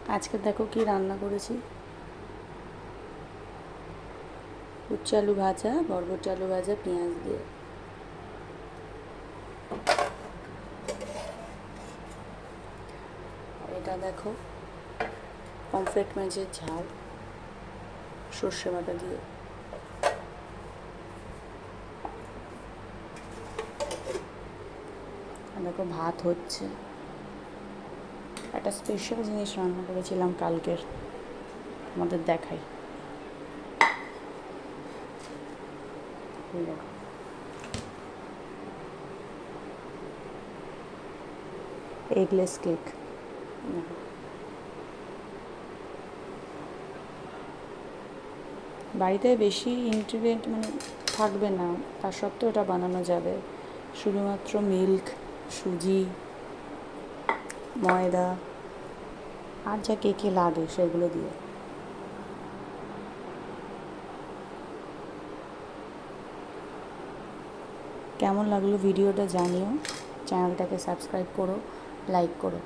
আজকে দেখো কি রান্না করেছি। উচ্ছে আলু ভাজা, বরবটি আলু ভাজা পেঁয়াজ দিয়ে। আর এটা দেখো পমফ্রেট মাছের ঝাল সর্ষে বাটা দিয়ে। আর দেখো ভাত হচ্ছে। একটা স্পেশাল জিনিস রান্না করেছিলাম কালকের, আমাদের দেখাই। দেখো এগলেস কেক। বাড়িতে বেশি ইনগ্রিডিয়েন্ট থাকবে না, তা সত্ত্বেও এটা বানানো যাবে। শুধুমাত্র মিল্ক, সুজি, ময়দা আর যা কেকে লাগে সেগুলো দিয়ে। কেমন লাগলো ভিডিওটা জানিও। চ্যানেলটাকে সাবস্ক্রাইব করো, লাইক করো।